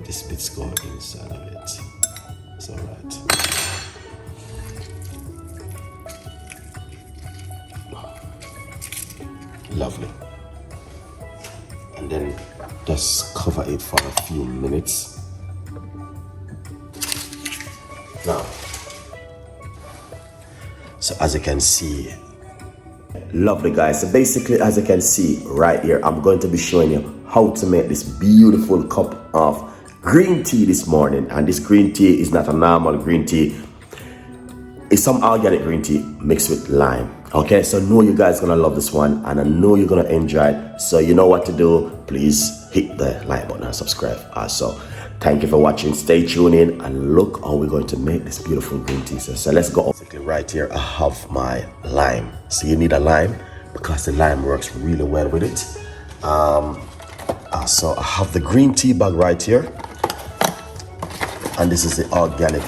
This bit's go inside of it. It's alright. Lovely. And then just cover it for a few minutes. Now, so as you can see, lovely guys, so basically as you can see right here, I'm going to be showing you how to make this beautiful cup of green tea this morning. And this green tea is not a normal green tea, it's some organic green tea mixed with lime. Okay, so I know you guys gonna love this one and I know you're gonna enjoy it. So you know what to do. Please hit the like button and subscribe also. Thank you for watching. Stay tuned in and look how we're going to make this beautiful green tea. So let's go. Basically right here I have my lime. So you need a lime because the lime works really well with it. So I have the green tea bag right here, and this is the organic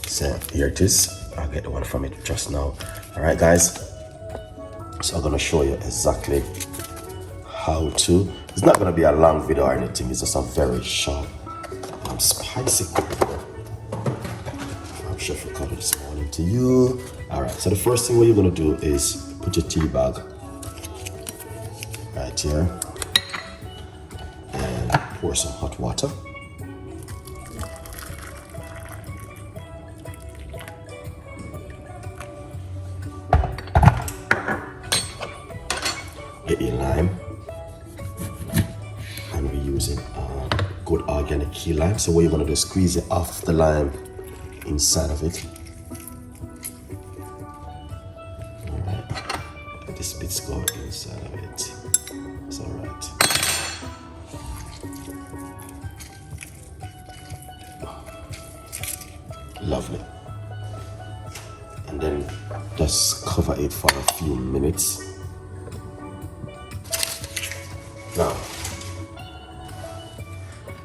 so here it is. I'll get the one from it just now. All right guys, so I'm gonna show you exactly how to. It's not gonna be a long video or anything, it's just a very short spicy cooking. I'm Chef Ricardo this morning to you. All right, so the first thing what you're gonna do is put your tea bag right here and pour some hot water. Get your lime, and we're using good organic key lime. So what you're gonna do is squeeze it off the lime inside of it. All right, this bit's go inside of it. It's all right. Lovely. And then just cover it for a few minutes. Now,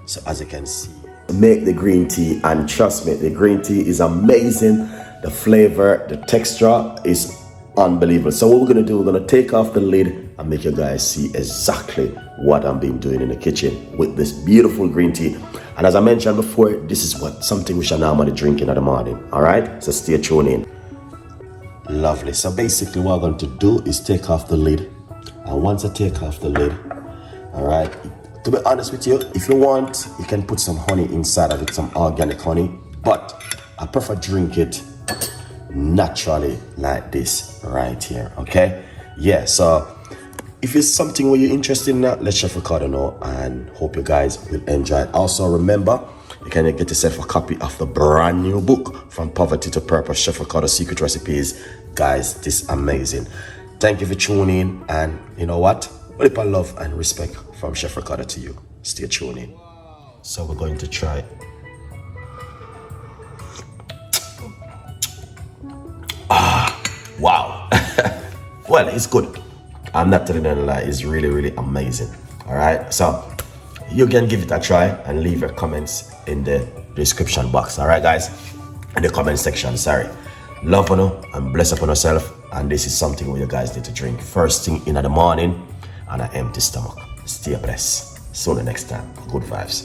so as you can see, make the green tea, and trust me, the green tea is amazing. The flavor, the texture is unbelievable. So what we're gonna do, we're gonna take off the lid and make you guys see exactly what I'm been doing in the kitchen with this beautiful green tea. And as I mentioned before, this is something we should normally drink in the morning. All right, so stay tuned in. Lovely. So basically what I'm going to do is take off the lid, and once I take off the lid, all right, to be honest with you, if you want, you can put some honey inside of it, some organic honey, but I prefer drink it naturally like this right here. Okay, yeah, so if it's something where you're interested in that, let Chef Ricardo know, and hope you guys will enjoy it. Also remember, you can get yourself a copy of the brand new book, From Poverty to Purpose, Chef Ricardo Secret Recipes. Guys, this is amazing. Thank you for tuning in, and you know what, a little love and respect from Chef Ricardo to you. Stay tuned in. So we're going to try. Wow. Well, it's good. I'm not telling you a lie, it's really, really amazing. All right, so you can give it a try and leave your comments in the description box. All right, guys, in the comment section. Sorry. Love on you and bless upon yourself. And this is something where you guys need to drink first thing in the morning on an empty stomach. Stay blessed. See you next time. Good vibes.